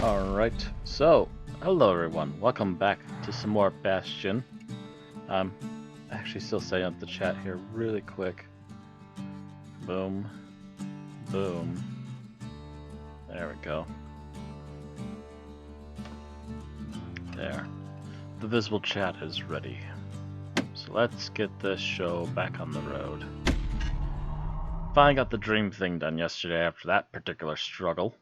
Alright, so, hello everyone, welcome back to some more Bastion. Actually still setting up the chat here really quick. Boom, boom, there we go. There, the visible chat is ready. So let's get this show back on the road. Finally got the dream thing done yesterday after that particular struggle.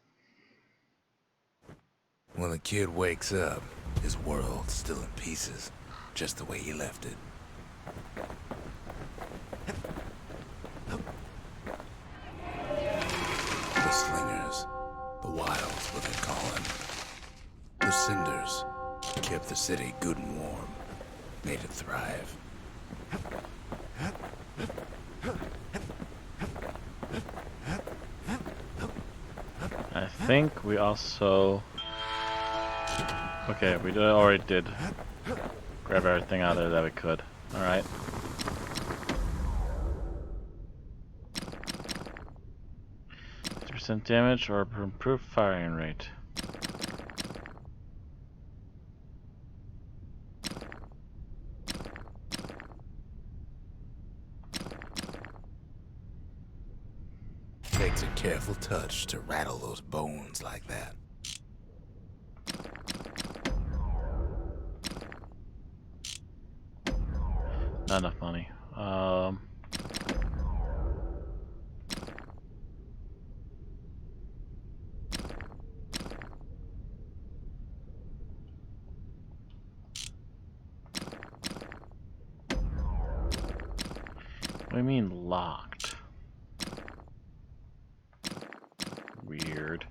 When the kid wakes up, his world's still in pieces, just the way he left it. The slingers, the wilds, what they call them. The cinders kept the city good and warm, made it thrive. I think we also... Okay, we already did grab everything out of there that we could. Alright. % damage or improved firing rate. Takes a careful touch to rattle those bones like that. Not enough money. What do you mean locked? Weird.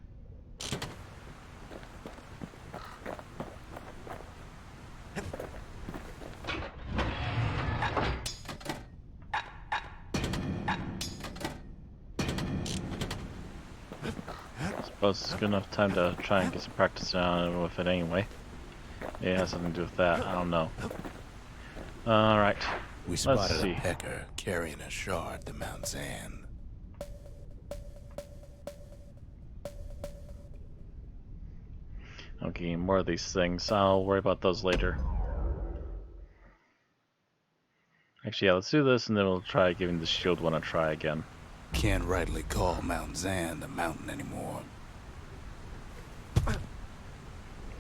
Suppose it's good enough time to try and get some practice on with it anyway. It has something to do with that. I don't know. Alright. We spotted a pecker carrying a shard to Mount Zan. Okay, more of these things. I'll worry about those later. Actually, yeah, let's do this and then we'll try giving the shield one a try again. Can't rightly call Mount Zan the mountain anymore. Get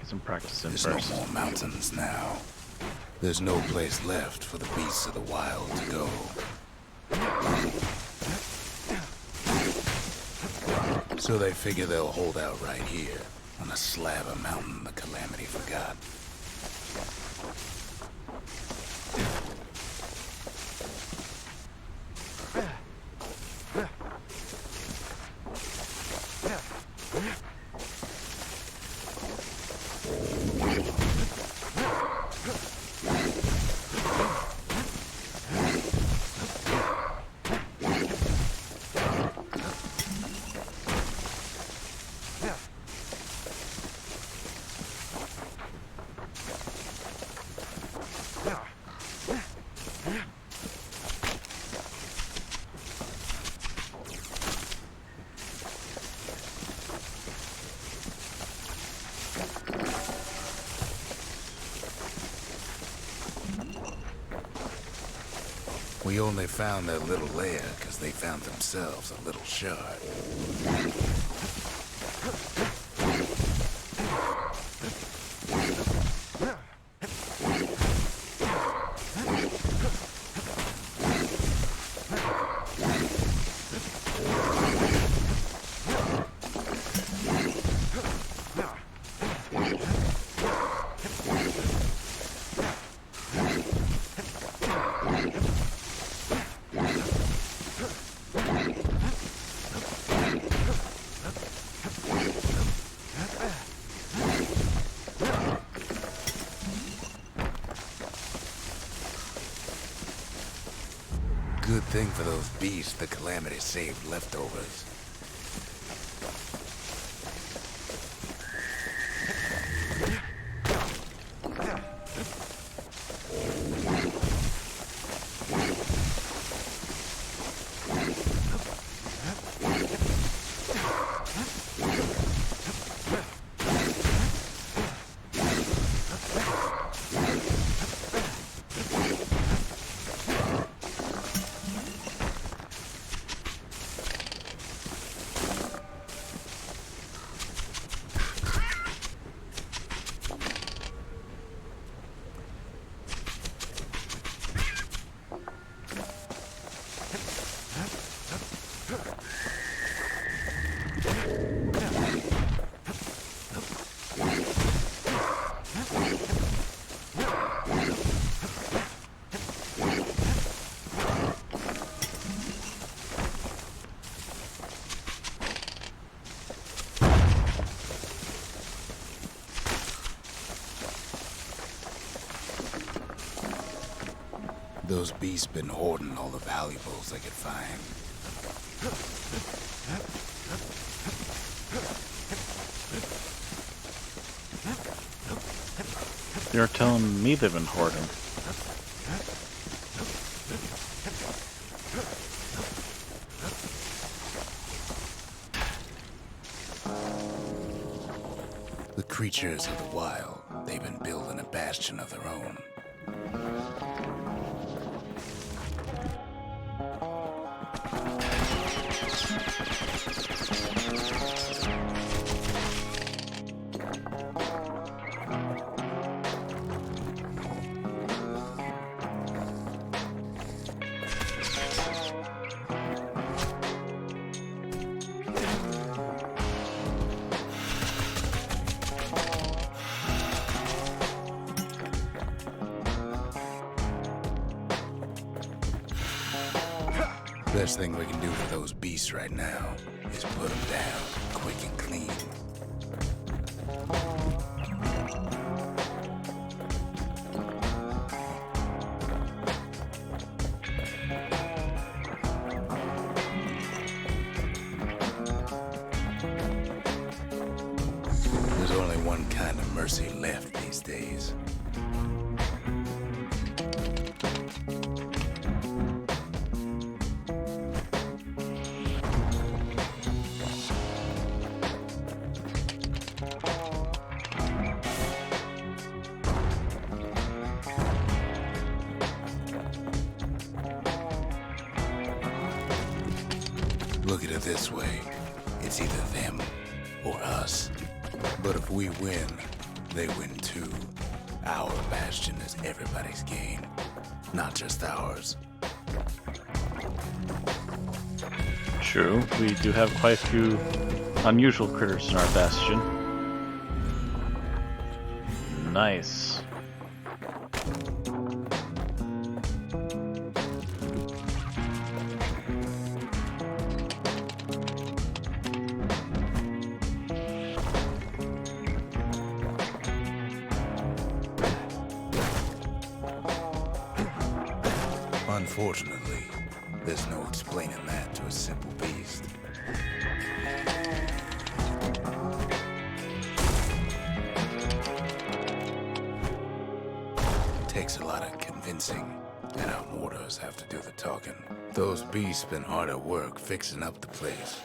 some practice in There's first. no more mountains now. There's no place left for the beasts of the wild to go. So they figure they'll hold out right here, on a slab of mountain the Calamity forgot. We only found that little lair because they found themselves a little shard. Good thing for those beasts the Calamity saved leftovers. Those beasts been hoarding all the valuables they could find. You're telling me they've been hoarding. The creatures of the wild, they've been building a bastion of their own. Best thing we can do for those beasts right now is put them down quick and clean. There's only one kind of mercy left these days. Look at it this way. It's either them or us. But if we win, they win too. Our bastion is everybody's gain, not just ours. True, we do have quite a few unusual critters in our bastion. Nice. Unfortunately, there's no explaining that to a simple beast. Takes a lot of convincing, and our mortars have to do the talking. Those beasts been hard at work fixing up the place.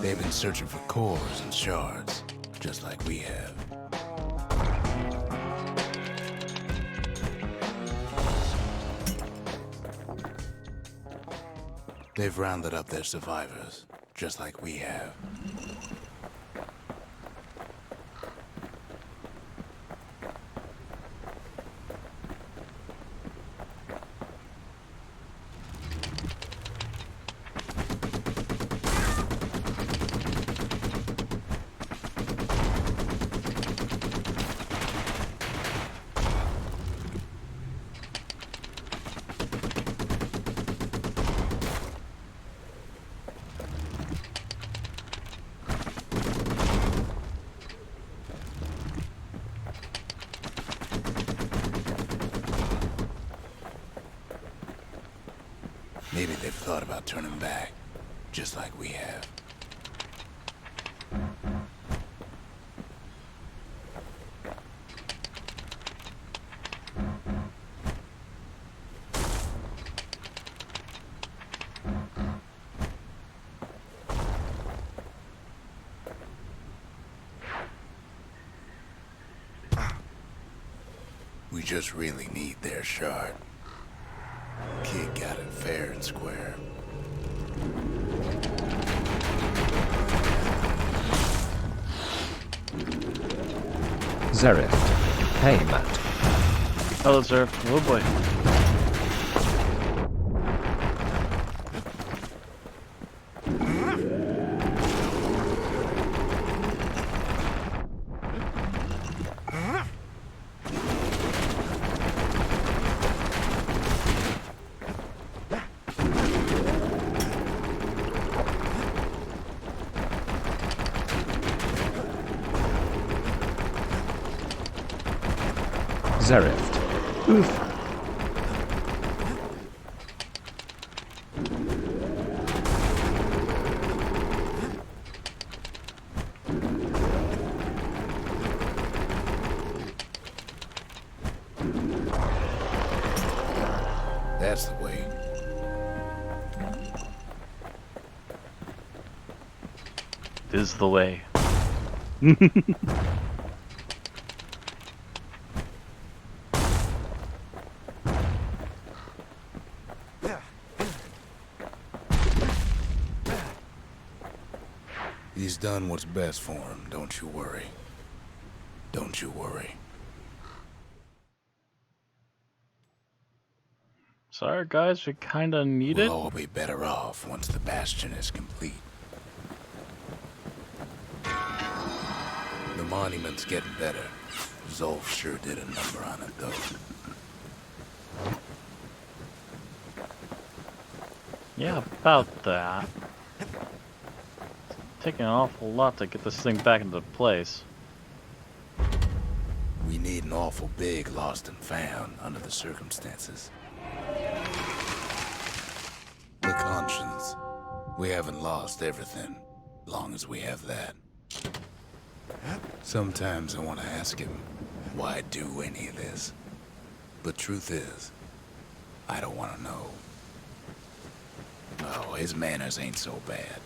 They've been searching for cores and shards, just like we have. They've rounded up their survivors, just like we have. Maybe they've thought about turning back, just like we have. We just really need their shard. Kid got it fair and square. Zerif. Hey, Matt. Hello, sir. Oh boy. Zerift. Oof. That's the way. This is the way. He's done what's best for him, don't you worry. Don't you worry. Sorry guys, we kinda need We'll it. all be better off once the Bastion is complete. The monument's getting better. Zolf sure did a number on it, though. Yeah, about that. It's taking an awful lot to get this thing back into place. We need an awful big lost and found under the circumstances. The conscience. We haven't lost everything, long as we have that. Sometimes I want to ask him, why do any of this? But truth is, I don't want to know. Oh, his manners ain't so bad.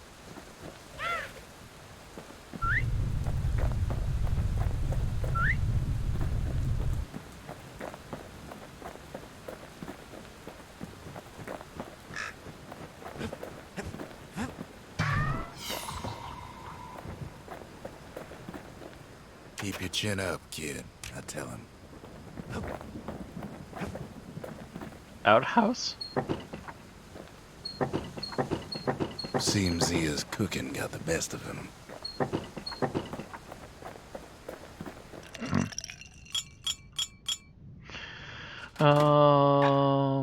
Keep your chin up, kid, I tell him. Outhouse? Seems his cooking got the best of him.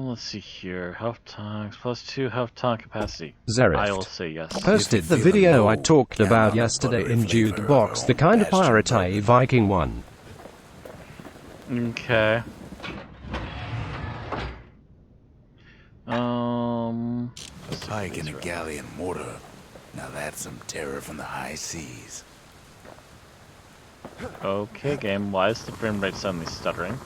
Let's see here. Health tanks +2 health tank capacity. Zerift. I will say yes. Posted the video I talked about yesterday in Jude Box, the kind of pirate I Viking one. Okay. A pike and a galleon mortar. Now that's some terror from the high seas. Okay, game. Why is the frame rate suddenly stuttering?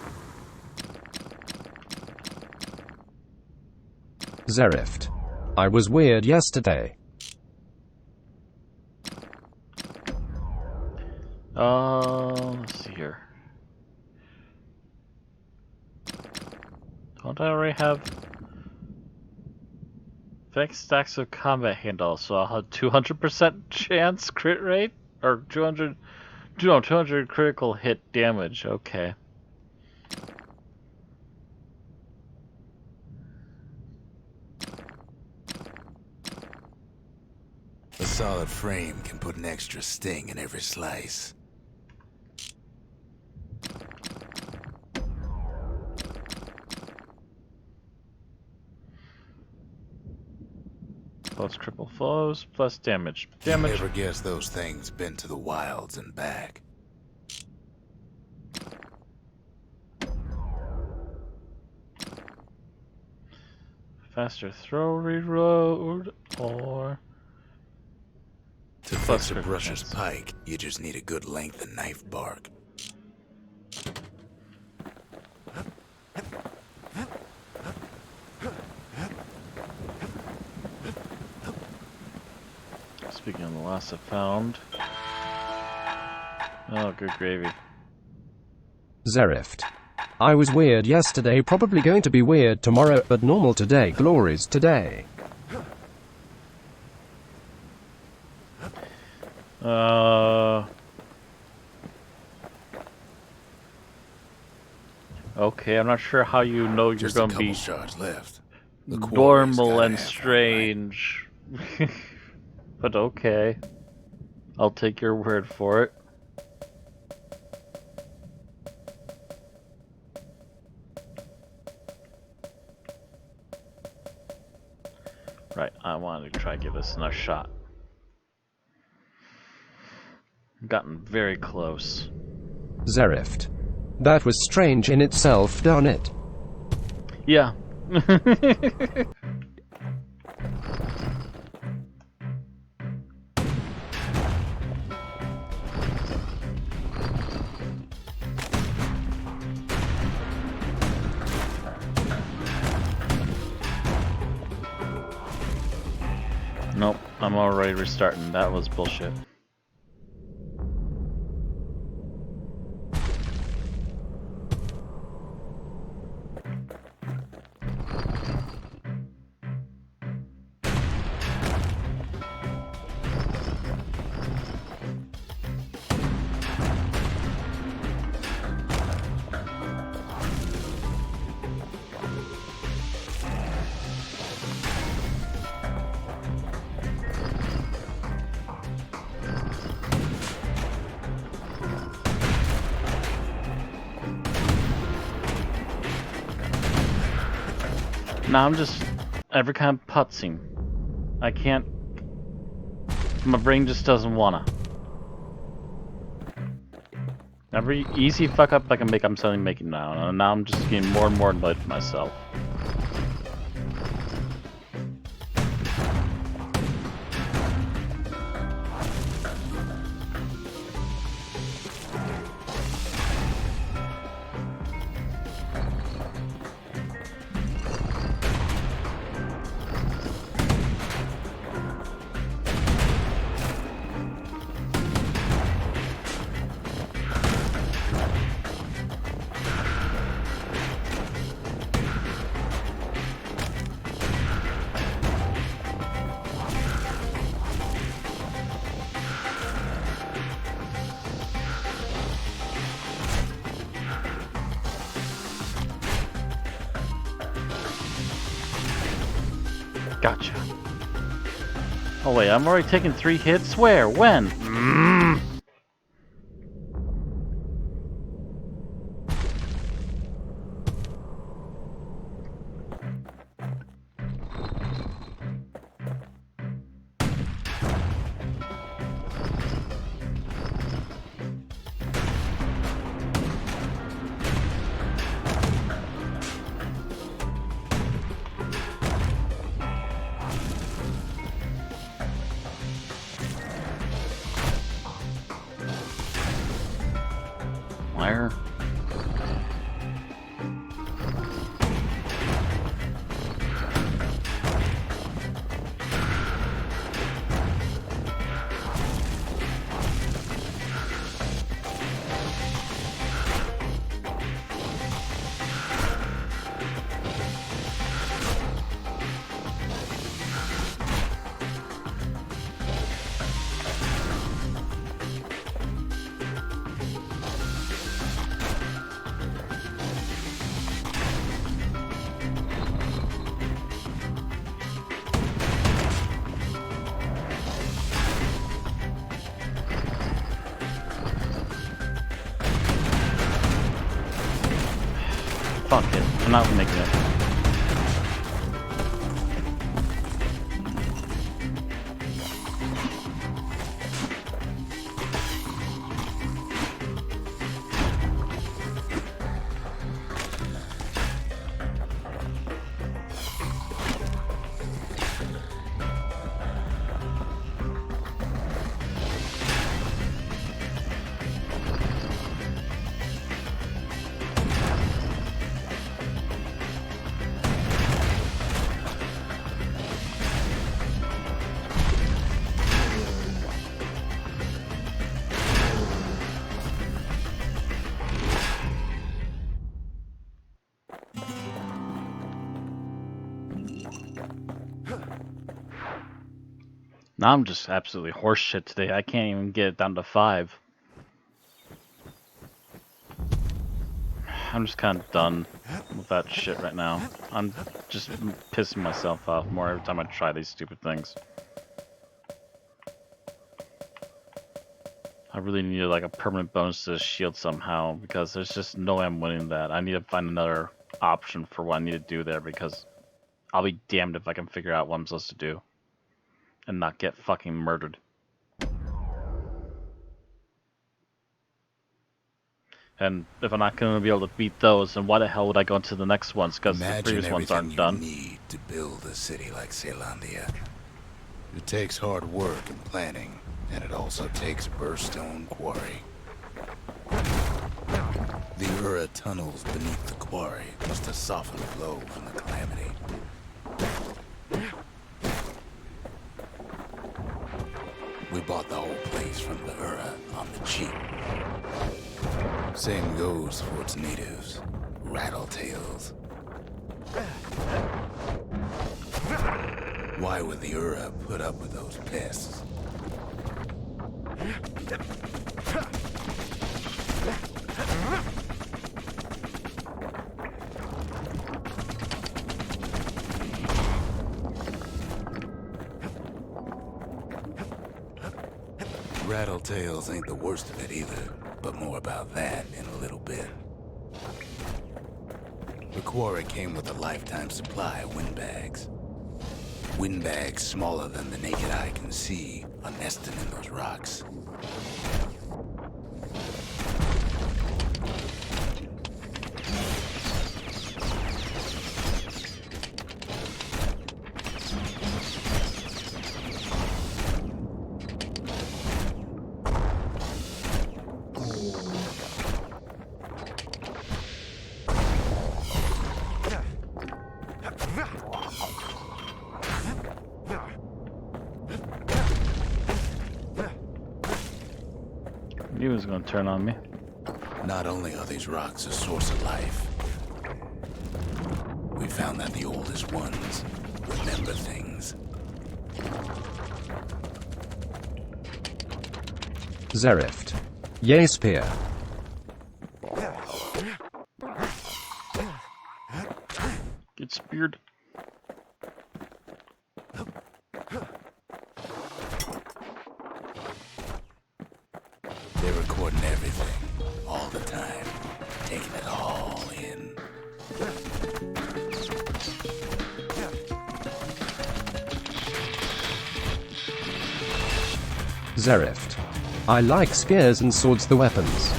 Zerift. I was weird yesterday. Let's see here. Don't I already have fixed stacks of combat handles, so I'll have 200% chance crit rate? Or 200 critical hit damage, okay. A solid frame can put an extra sting in every slice. Plus triple flows, plus damage. You never guess those things been to the wilds and back. Faster throw reload, or... To fix a brusher's pike, you just need a good length of knife bark. Speaking of the lost I found. Oh, good gravy. Zerift. I was weird yesterday, probably going to be weird tomorrow, but normal today, glories today. Okay, I'm not sure how you know you're gonna be shards left. normal and strange. But okay. I'll take your word for it. Right, I wanted to try to give this another shot. Gotten very close. Zerift. That was strange in itself, darn it. Yeah. Nope, I'm already restarting. That was bullshit. Now I'm just every kind of putzing. I can't. My brain just doesn't wanna. Every easy fuck up I can make, I'm suddenly making now, and now I'm just getting more and more annoyed with myself. Gotcha. Oh wait, I'm already taking 3 hits? Where? When? Where? Fuck it. I'm not making it. Now I'm just absolutely horseshit today. I can't even get it down to 5. I'm just kind of done with that shit right now. I'm just pissing myself off more every time I try these stupid things. I really need like a permanent bonus to the shield somehow, because there's just no way I'm winning that. I need to find another option for what I need to do there, because I'll be damned if I can figure out what I'm supposed to do and not get fucking murdered. And if I'm not going to be able to beat those, then why the hell would I go into the next ones? Because the Imagine previous ones everything aren't you done. need to build a city like Zealandia. It takes hard work and planning, and it also takes a burstone quarry. The Ura tunnels beneath the quarry must have softened the blow from the calamity. We bought the whole place from the Ura on the cheap. Same goes for its natives, rattletails. Why would the Ura put up with those pests? Rattletails ain't the worst of it either, but more about that in a little bit. The quarry came with a lifetime supply of windbags. Windbags smaller than the naked eye can see are nested in those rocks. He was going to turn on me. Not only are these rocks a source of life, we found that the oldest ones remember things. Zerift. Yay spear. Get speared. They're recording everything, all the time, taking it all in. Zerift. I like spears and swords the weapons.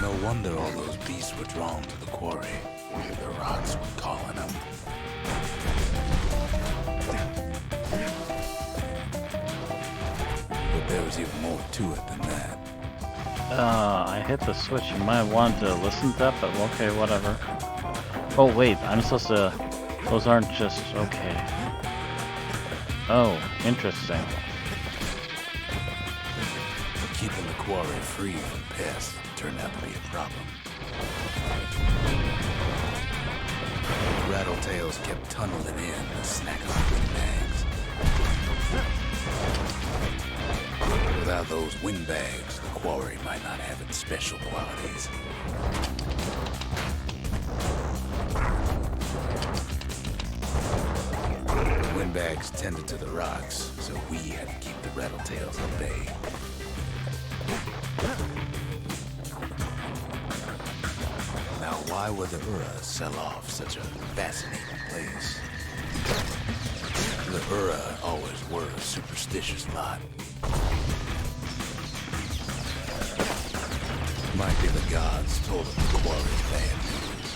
No wonder all those beasts were drawn to the quarry. The rocks were calling them. But there was even more to it than that. I hit the switch. You might want to listen to that, but okay, whatever. Oh, wait, I'm supposed to... Those aren't just... Okay. Oh, interesting. Keeping the quarry free from pests turned out to be a problem. Rattletails kept tunneling in to snack on windbags. Without those windbags, the quarry might not have its special qualities. The windbags tended to the rocks, so we had to keep the rattletails at bay. Now, why would the Ura sell off such a fascinating place? The Ura always were a superstitious lot. Might be the gods told them the quarry's bad news.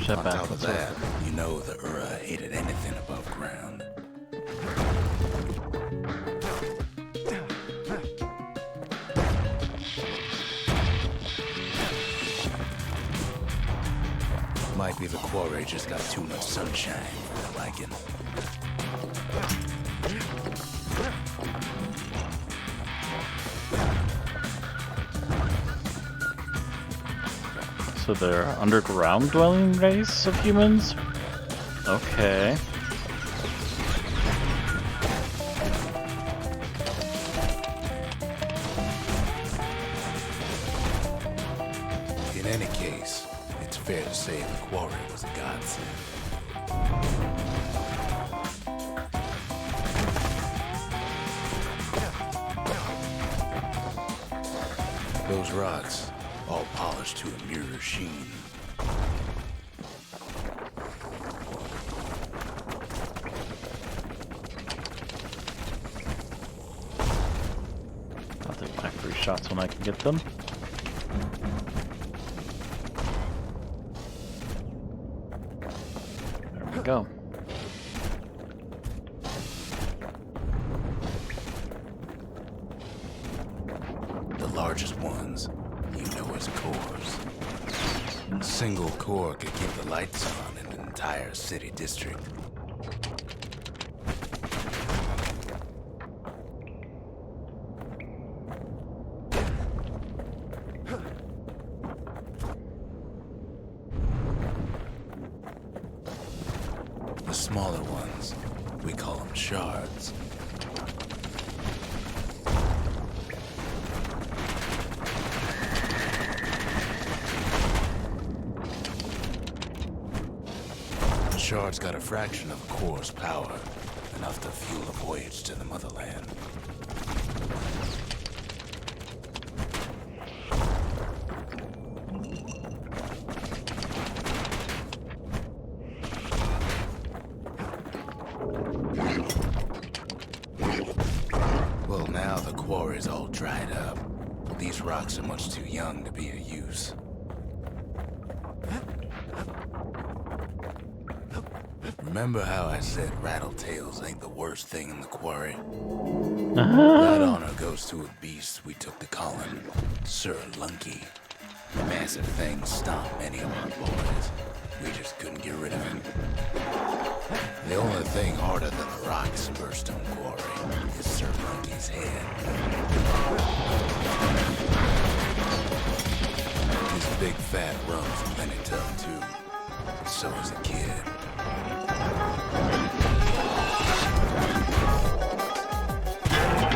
Shut On back. top of that, you know the Ura hated anything above ground. Might be the quarry just got too much sunshine for their liking. So they're underground dwelling race of humans? Okay. In any case, it's fair to say the quarry was a godsend. Those rocks, all polished to a mirror sheen. I'll take my free shots when I can get them. There we go. The largest ones, you know as cores. A single core could keep the lights on in an entire city district. The smaller ones, we call them shards. The shards got a fraction of a core's power, enough to fuel a voyage to the motherland. Well, now the quarry's all dried up. These rocks are much too young to be of use. Remember how I said rattletails ain't the worst thing in the quarry? That honor goes to a beast we took to Colin, Sir Lunky. Massive thing stomped many of our boys. We just couldn't get rid of him. The only thing harder than the rocks in Bastion Quarry is Sir Lunky's head. His big fat rump's plenty tough too. So is the kid.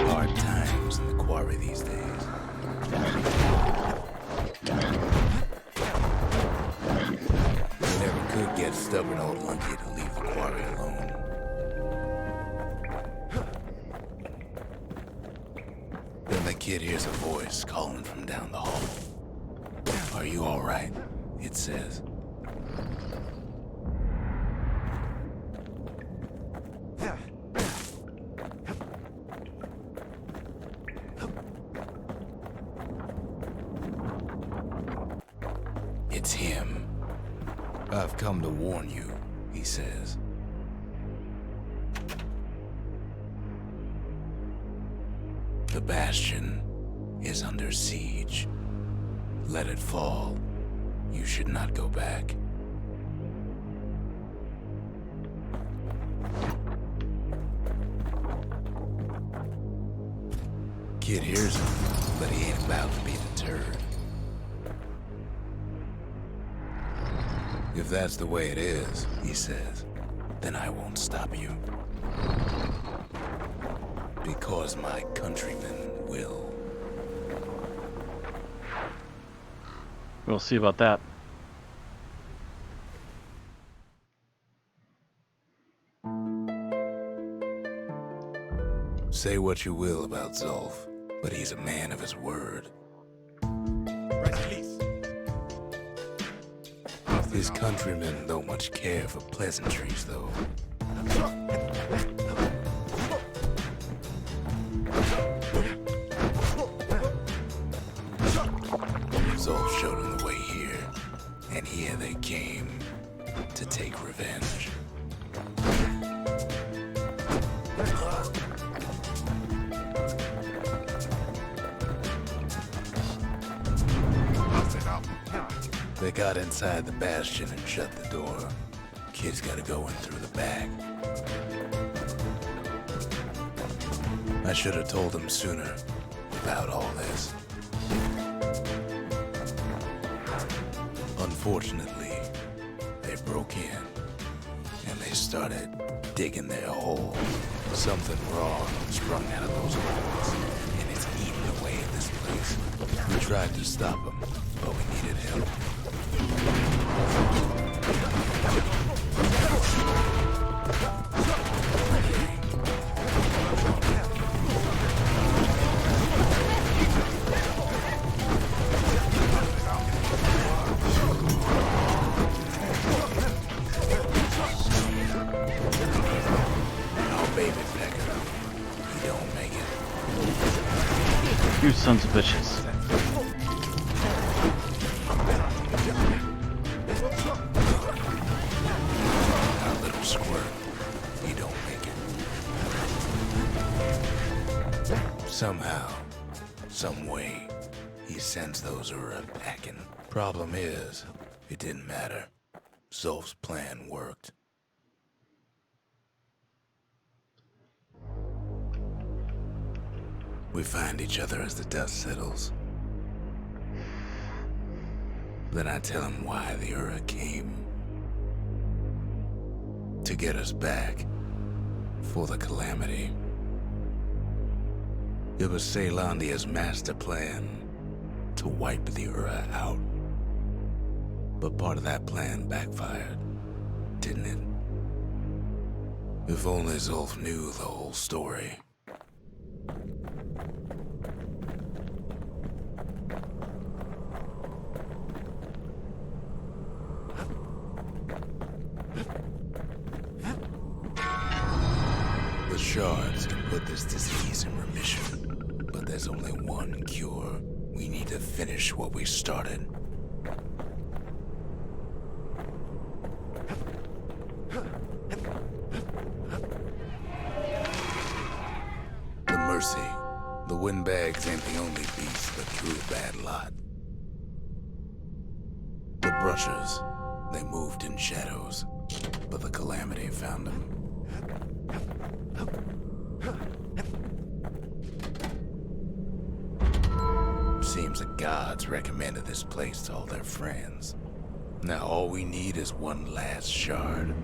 Hard times in the quarry these days. You never could get stubborn old Lunky to leave the quarry alone. Then the kid hears a voice calling from down the hall. "Are you all right?" it says. It's him. "I've come to warn you," he says. "The Bastion is under siege. Let it fall. You should not go back." Kid hears him, but he ain't about to be deterred. "If that's the way it is," he says, "then I won't stop you. Because my countrymen will." We'll see about that. Say what you will about Zulf, but he's a man of his word. His countrymen don't much care for pleasantries, though. Zulf showed him the way here, and here they came to take revenge. They got inside the Bastion and shut the door. Kid's gotta go in through the back. I should have told him sooner about all this. Unfortunately, they broke in, and they started digging their hole. Something wrong sprung out of those holes, and it's eating away at this place. We tried to stop them, but we needed help. You sons of bitches. Our little squirt, you don't make it. Somehow, some way, he sends those who are packing. Problem is, it didn't matter. Zolf's plan worked. We find each other as the dust settles. Then I tell him why the Ura came. To get us back. For the Calamity. It was Caelandia's master plan to wipe the Ura out. But part of that plan backfired, didn't it? If only Zolf knew the whole story. The shards can put this disease in remission, but there's only one cure. We need to finish what we started. The Mercy. The windbags ain't the only beast that drew a bad lot. The Brushers. They moved in shadows, but the Calamity found them. Seems the gods recommended this place to all their friends. Now all we need is one last shard.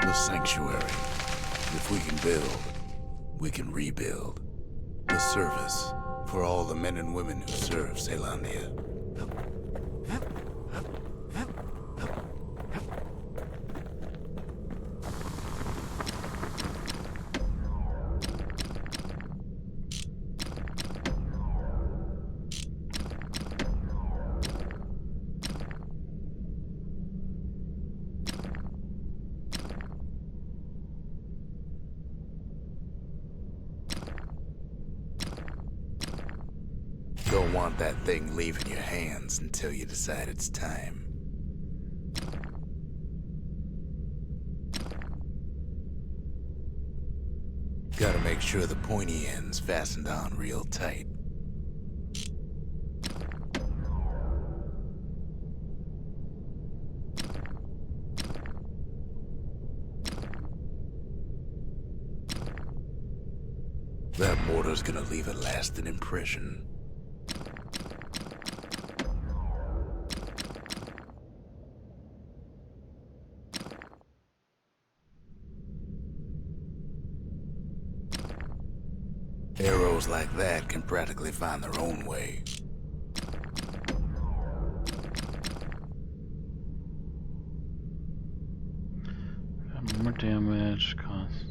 The Sanctuary. If we can build, we can rebuild. The service for all the men and women who serve Caelandia. Don't want that thing leaving your hands until you decide it's time. Gotta make sure the pointy end's fastened on real tight. That mortar's gonna leave a lasting impression. Arrows like that can practically find their own way. More damage, cost.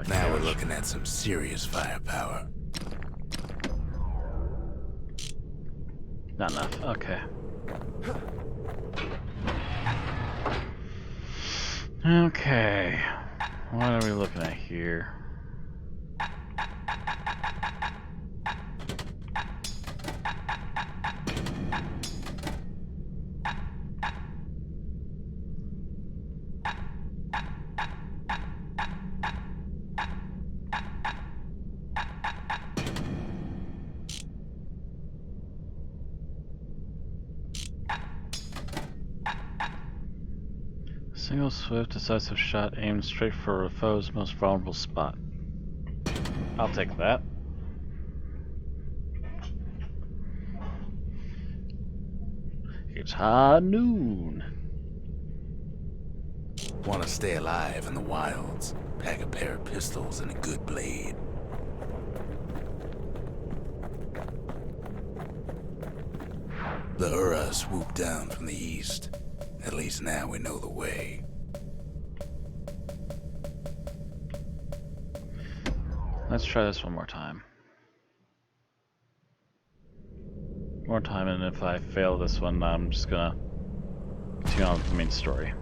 Now we're looking at some serious firepower. Not enough. Okay. Okay, what are we looking at here? Single swift, decisive shot aimed straight for a foe's most vulnerable spot. I'll take that. It's high noon. Want to stay alive in the wilds? Pack a pair of pistols and a good blade. The Ura swooped down from the east. At least now we know the way. Let's try this one more time. More time, and if I fail this one, I'm just gonna continue on with the main story.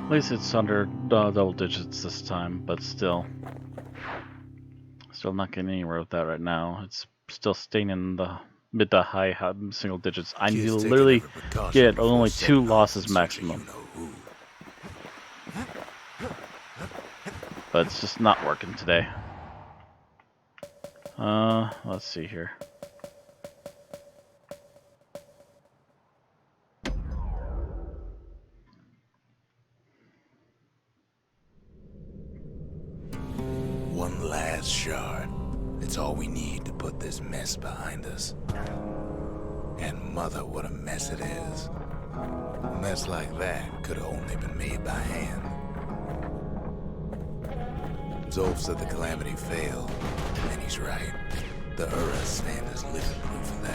At least it's under double digits this time, but still not getting anywhere with that right now. It's still staying in the mid to high single digits. I need to literally get only 2 losses maximum. But it's just not working today. Let's see here. One last shard. It's all we need to put this mess behind us. And mother, what a mess it is. A mess like that could have only been made by hand. results of the calamity fail, then he's right. The Ura stand is living proof of that.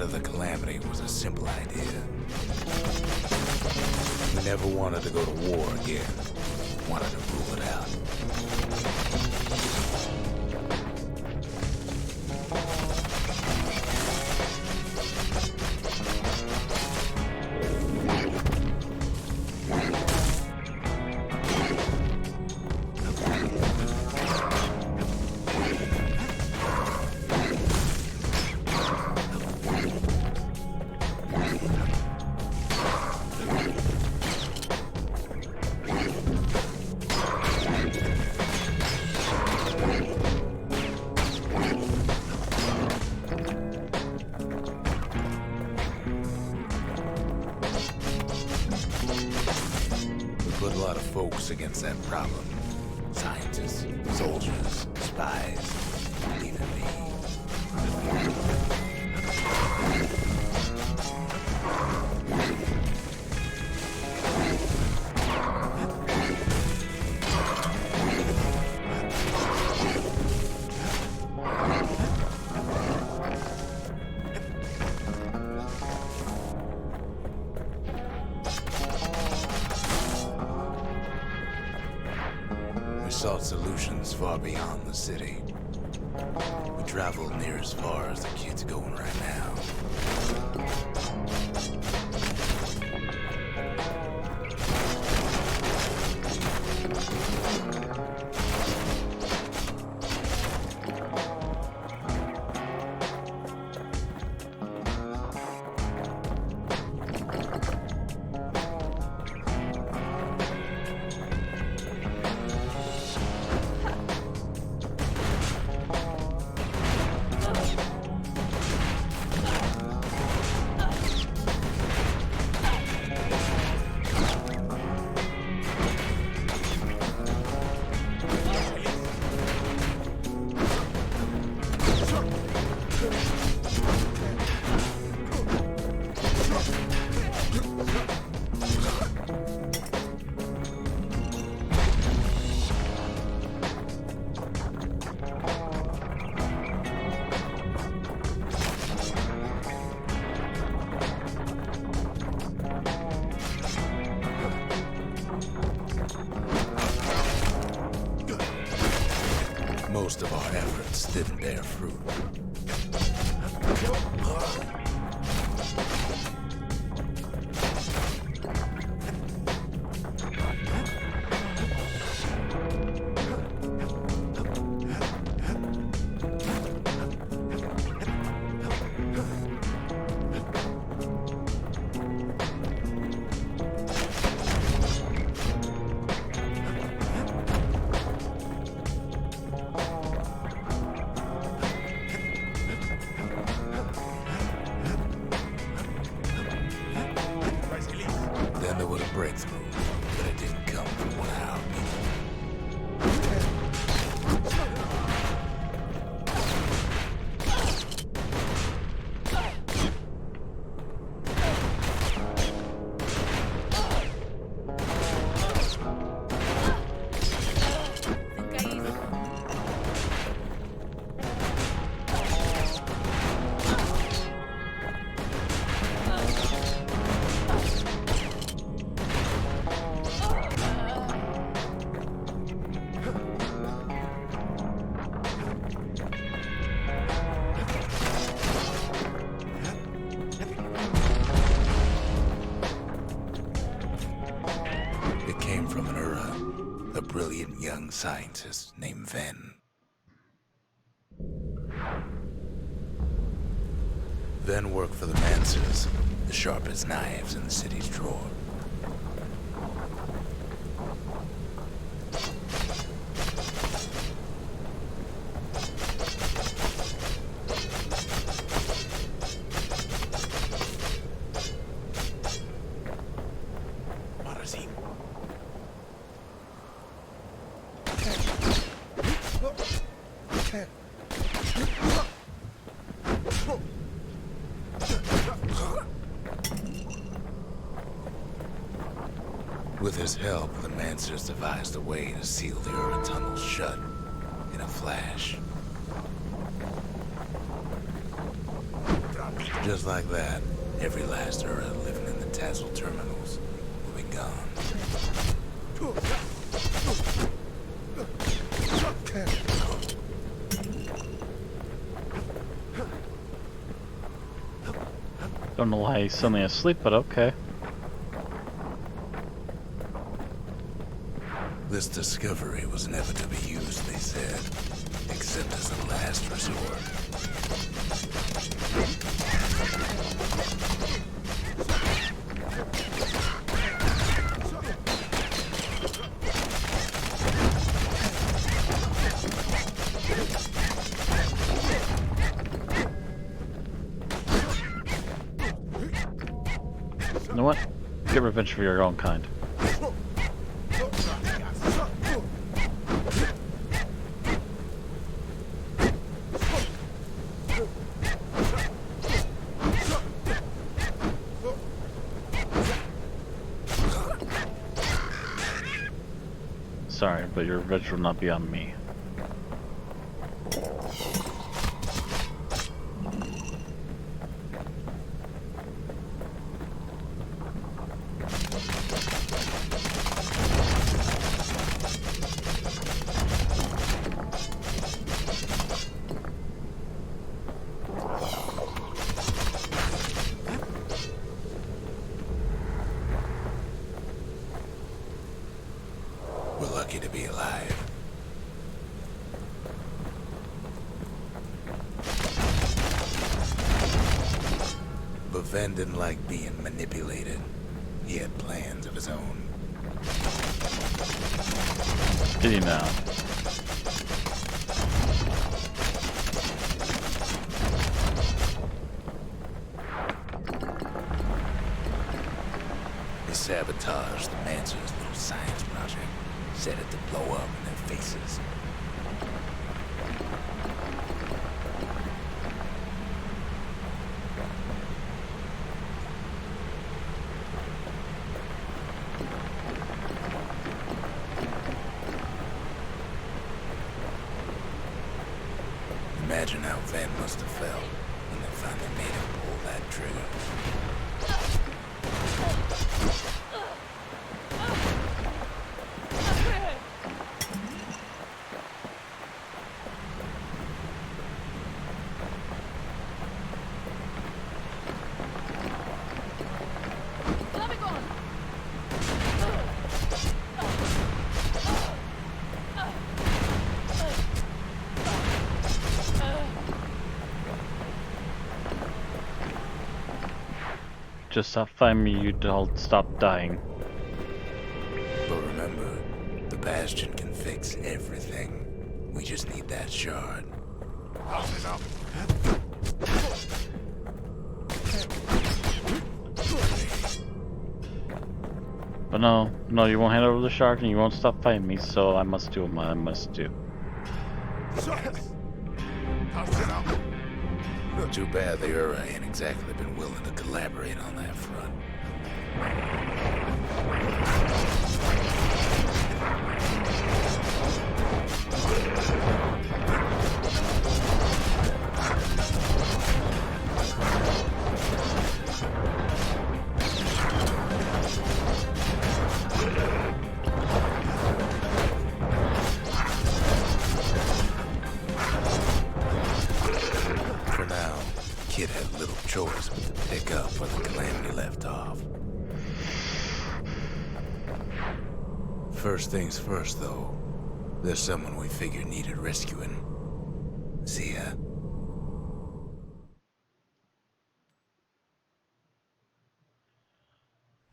Of the calamity was a simple idea. We never wanted to go to war again. Wanted to rule it out. Put a lot of folks against that problem. Scientists, soldiers, spies, even me. Sought solutions far beyond the city. We traveled near as far as the kid's going right now. Most of our efforts didn't bear fruit. scientist named Ven. Ven worked for the Mancers, the sharpest knives in the city's drawer. With his help, the Mancers devised a way to seal the Ura tunnel shut in a flash. Just like that, every last Ura living in the Tassel terminals will be gone. Don't know why he's suddenly asleep, but okay. This discovery was never to be used, they said, except as a last resort. You know what? Get revenge for your own kind. Sorry, but your revenge will not be on me. We're lucky to be alive. But Ven didn't like being manipulated. He had plans of his own. Did he now? He sabotaged the Mancer's little science project. Set it to blow up in their faces. Imagine how Ven must have felt when they finally made him pull that trigger. Just stop fighting me, you don't stop dying. But remember, the Bastion can fix everything. We just need that shard. But no, you won't hand over the shard and you won't stop fighting me, so I must do what I must do. Too bad the Ura ain't exactly been willing to collaborate on that front. For now, Kid had little choice but to pick up where the Calamity left off. First things first, though, There's someone we figured needed rescuing. See ya.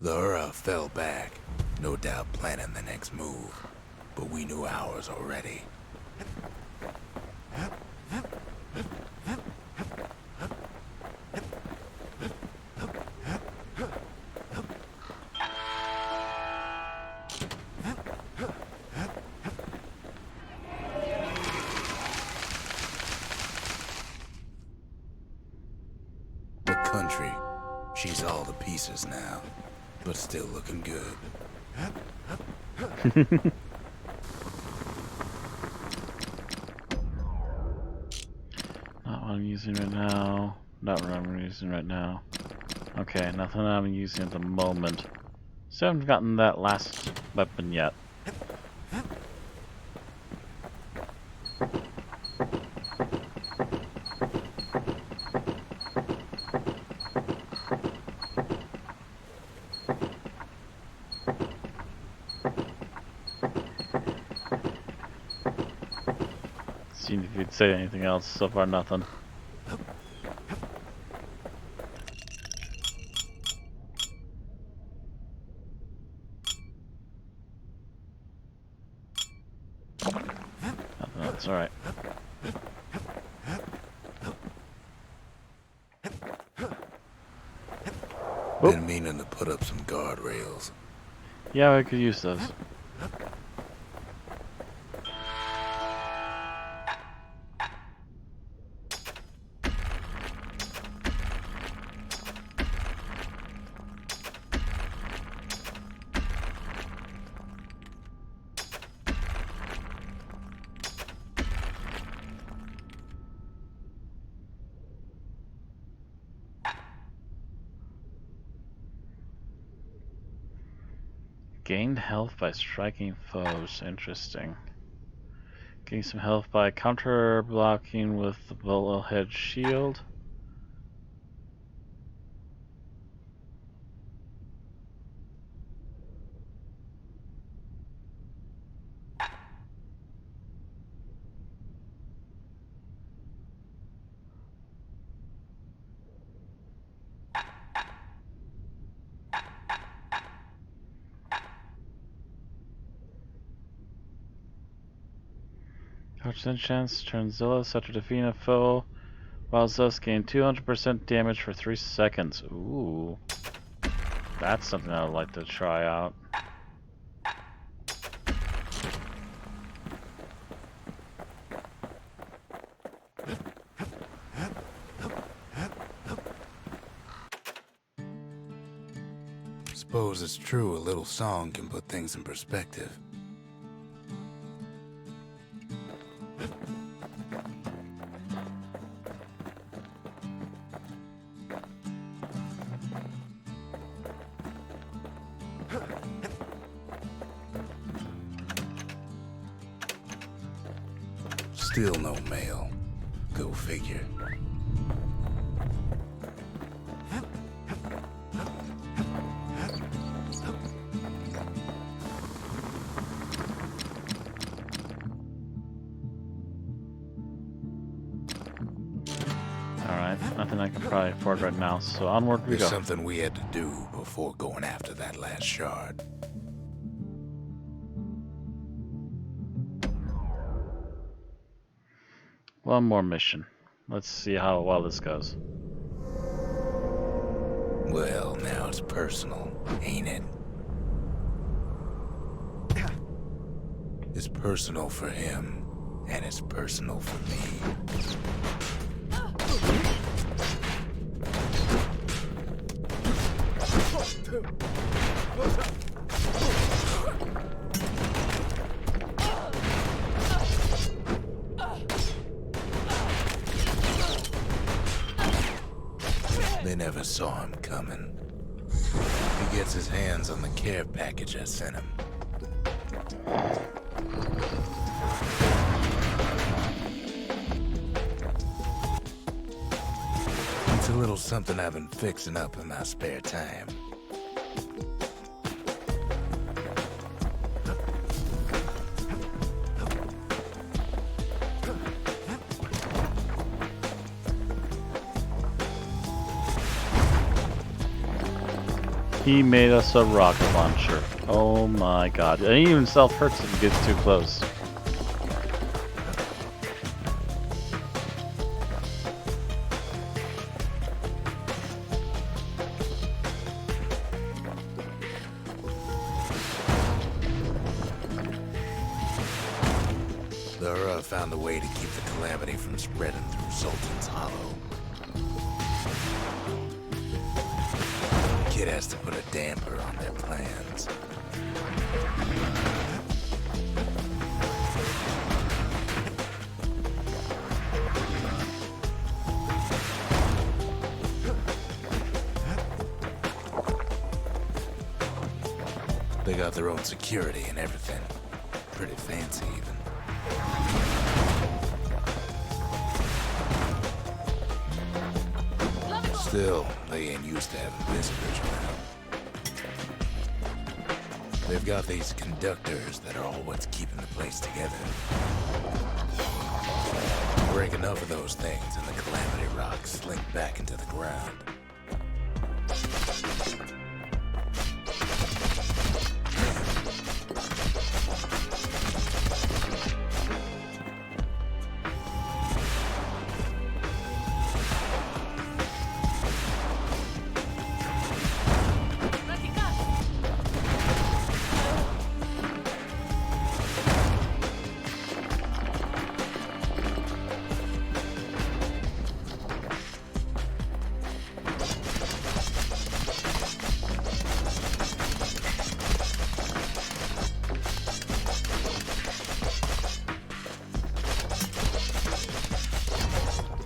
The Ura fell back, no doubt planning the next move, but we knew ours already. The country, she's all to pieces now, but still looking good. Not what I'm using right now. Not what I'm using right now. Okay, nothing I'm using at the moment. So I haven't gotten that last weapon yet. Seeing if you'd say anything else. So far, nothing. Nothing else. All right. Been meaning to put up some guardrails. Yeah, I could use those. Gained health by striking foes. Interesting. Gain some health by counter blocking with the bullhead shield. % chance turn zealous after defeating a foe, while zealous gain 200% damage for 3 seconds. Ooh. That's something I would like to try out. Suppose it's true a little song can put things in perspective. Still no mail. Go figure. Alright, nothing I can probably afford right now, so onward we There's go. something we had to do before going after that last shard. One more mission. Let's see how well this goes. Well, now it's personal, ain't it? It's personal for him, and it's personal for me. They never saw him coming. He gets his hands on the care package I sent him. It's a little something I've been fixing up in my spare time. He made us a rocket launcher. Oh my god. And he even self-hurts if he gets too close. The Ura found a way to keep the calamity from spreading through Sultan's Hollow. Kid has to put a damper on their plans. They got their own security and everything. Pretty fancy, even. Still, they ain't used to having visitors around. They've got these conductors that are all what's keeping the place together. Break enough of those things and the Calamity rocks slink back into the ground.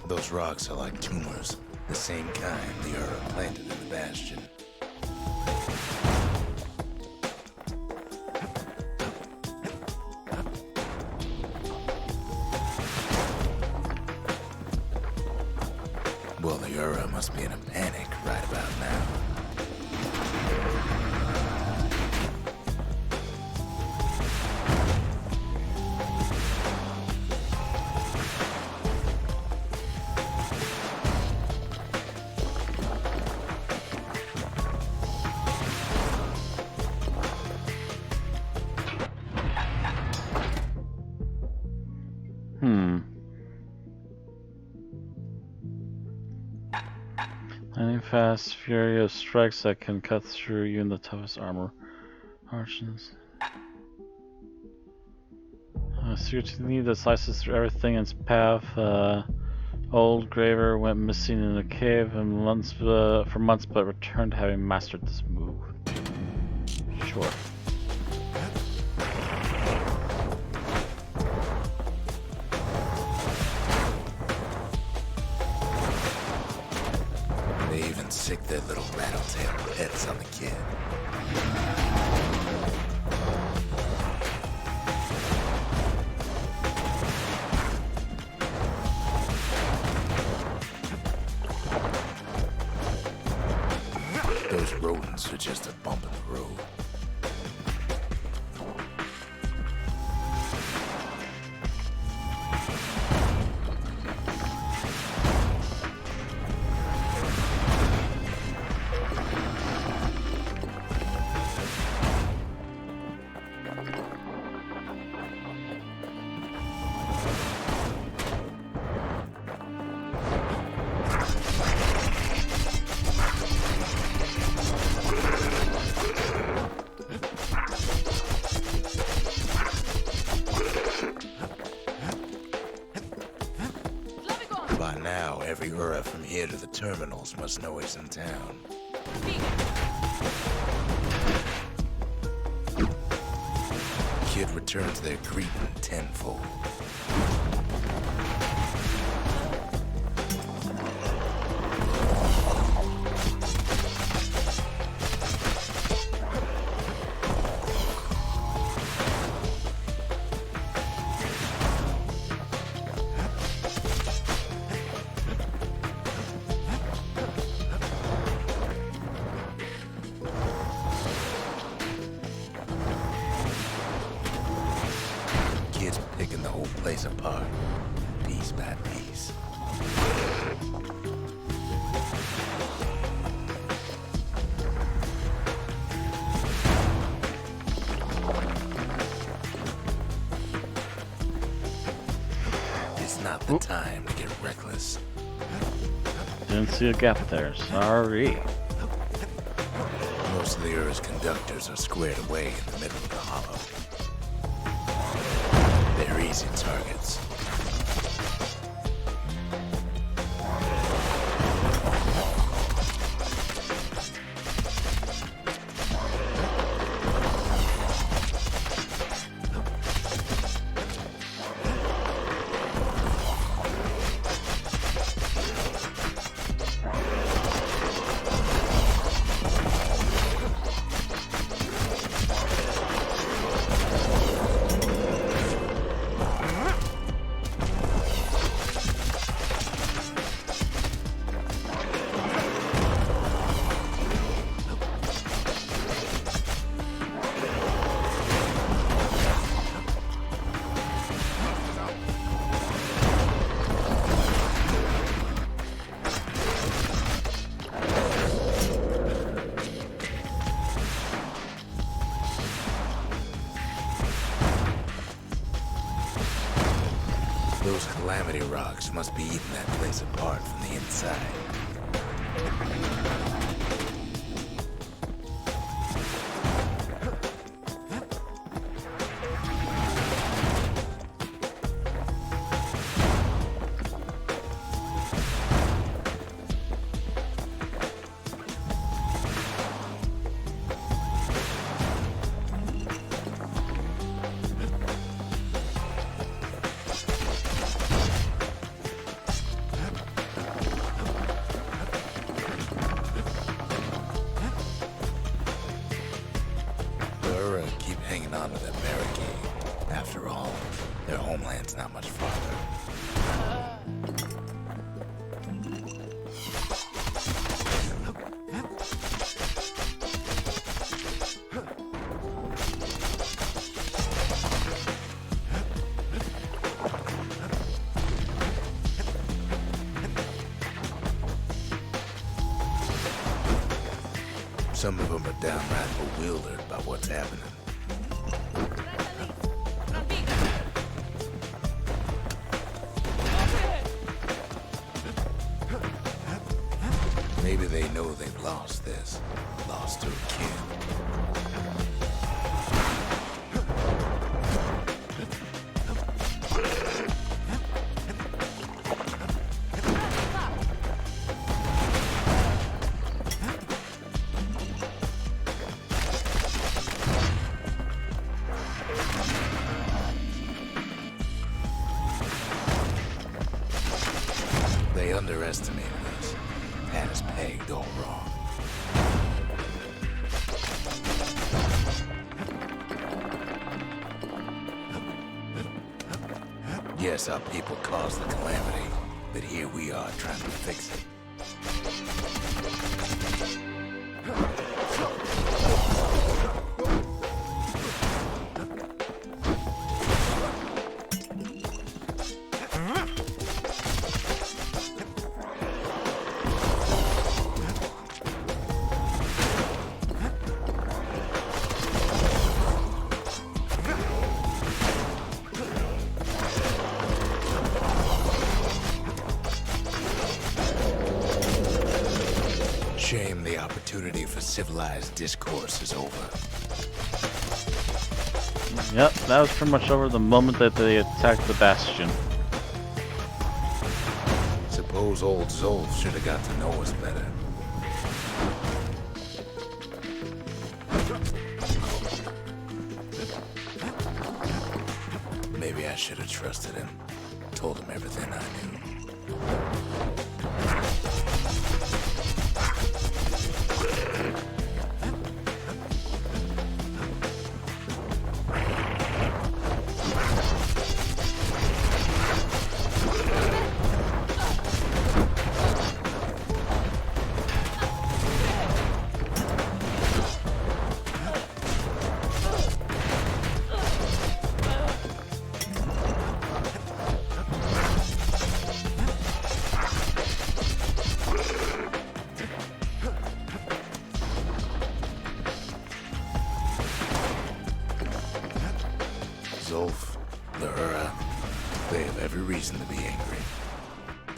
Those rocks are like tumors, the same kind the Ura planted in the Bastion. Well, the Ura must be in a panic right about now. Lightning fast, furious strikes that can cut through even the toughest armor. Martians. Secretly that slices through everything in its path. Old Graver went missing in a cave and for months, but returned having mastered this move. Sure. They even sick their little rattletail pets on the kid. Those rodents are just a bump in the road. By now, every Ura from here to the terminals must know he's in town. Kid returns their greeting tenfold. Picking the whole place apart. the time to get reckless. Didn't see a gap there. Sorry. Most of the Earth's conductors are squared away in the middle of the hollow. They're easy targets. Those calamity rocks must be eating that place apart from the inside. Keep hanging on to that barricade. After all, their homeland's not much farther. Some of them are downright bewildered by what's happening. Maybe they know they've lost this. Lost to a kid. They underestimated us. Had us pegged all wrong. Yes, our people caused the calamity, but here we are trying to fix it. Shame the opportunity for civilized discourse is over. Yep, that was pretty much over the moment that they attacked the Bastion. Suppose old Zolf should have got to know us better. Maybe I should have trusted him. Told him everything I knew. Zolf, the Hura, they have every reason to be angry.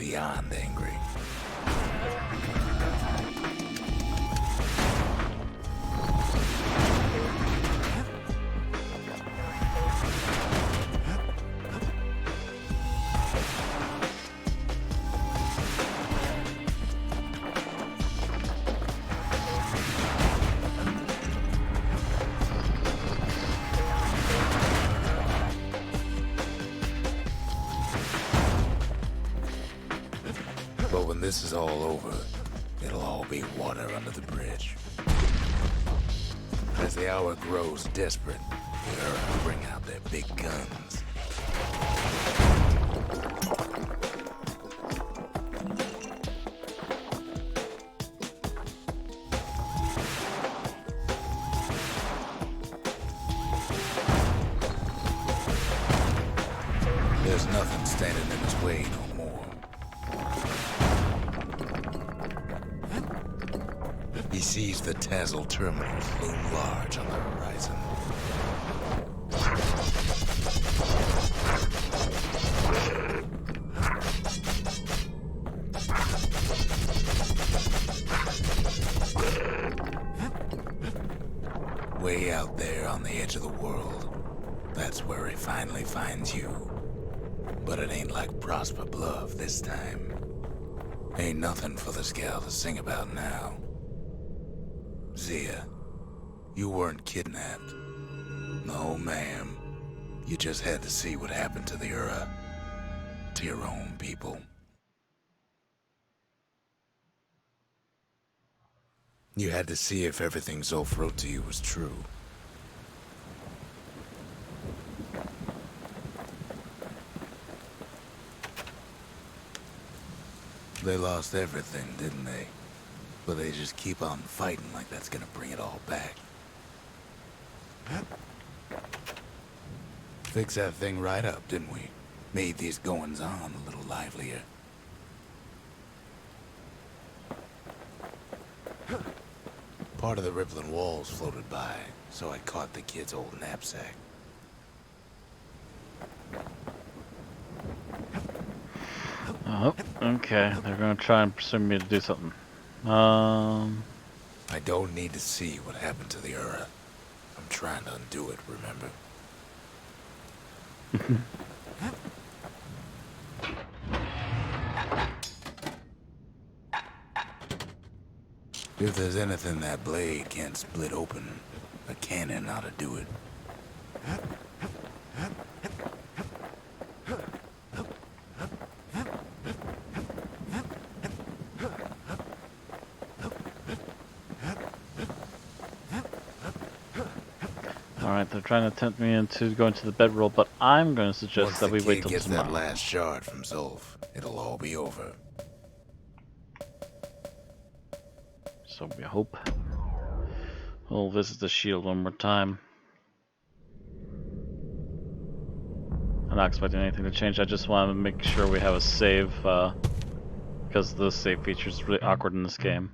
beyond angry. But when this is all over, it'll all be water under the bridge. As the hour grows desperate, the Ura bring out their big guns. There's nothing standing in his way no more. He sees the Tazzle terminals loom large on the horizon. Way out there on the edge of the world, that's where he finally finds you. But it ain't like Prosper Bluff this time. Ain't nothing for the Scout to sing about now. Zia, you weren't kidnapped. No, ma'am. You just had to see what happened to the Ura. To your own people. You had to see if everything Zolf wrote to you was true. They lost everything, didn't they? But they just keep on fighting like that's gonna bring it all back. Fixed that thing right up, didn't we? Made these goings-on a little livelier. Part of the rippling walls floated by, so I caught the kid's old knapsack. Oh, okay. They're gonna try and pursue me to do something. I don't need to see what happened to the Ura. I'm trying to undo it, remember? If there's anything that blade can't split open, a cannon ought to do it. Alright, they're trying to tempt me into going to the bedroll, but I'm going to suggest Once that we the wait kid till gets tomorrow. that last shard from Zolf, it'll all be over. So we hope. We'll visit the shield one more time. I'm not expecting anything to change. I just want to make sure we have a save, because the save feature is really awkward in this game.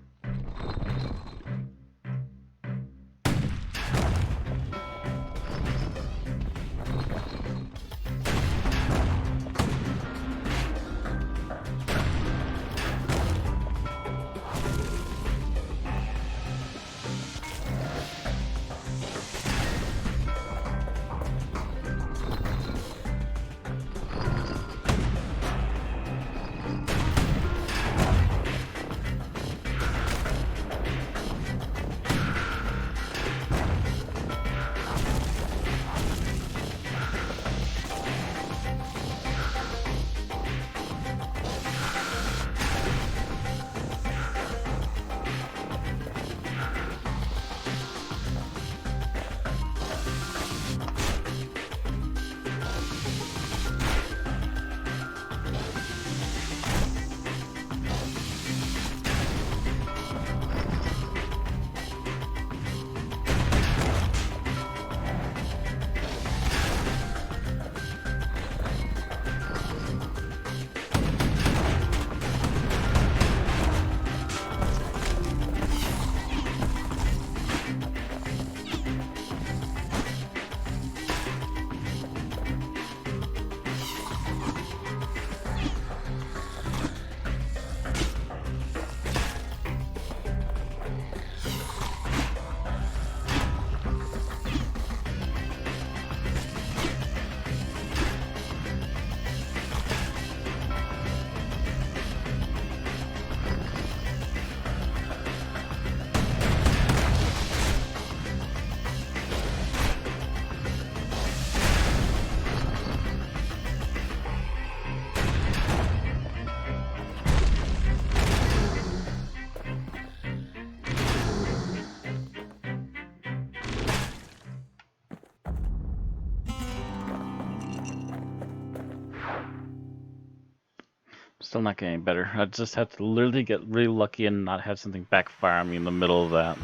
Still not getting better. I just had to literally get really lucky and not have something backfire on me in the middle of that.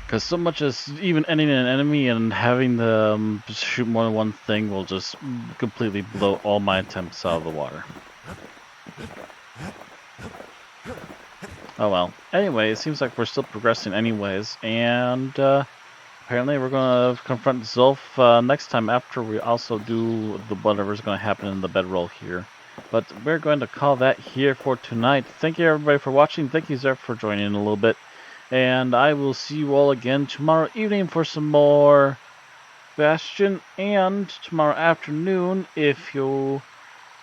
Because so much as even ending an enemy and having them shoot more than one thing will just completely blow all my attempts out of the water. Oh well. Anyway, it seems like we're still progressing anyways, and apparently we're going to confront Zulf next time after we also do the whatever's going to happen in the bedroll here. But we're going to call that here for tonight. Thank you everybody for watching. Thank you Zeph for joining in a little bit. And I will see you all again tomorrow evening for some more Bastion. And tomorrow afternoon, if you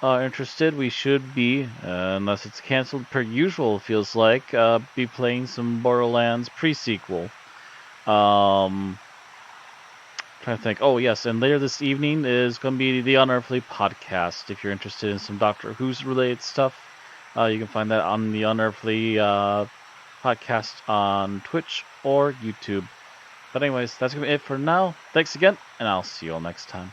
are interested, we should be, unless it's cancelled per usual, feels like, be playing some Borderlands pre-sequel. Trying to think. Oh, yes, and later this evening is going to be the Unearthly podcast. If you're interested in some Doctor Who's related stuff, you can find that on the Unearthly podcast on Twitch or YouTube. But anyways, that's going to be it for now. Thanks again, and I'll see you all next time.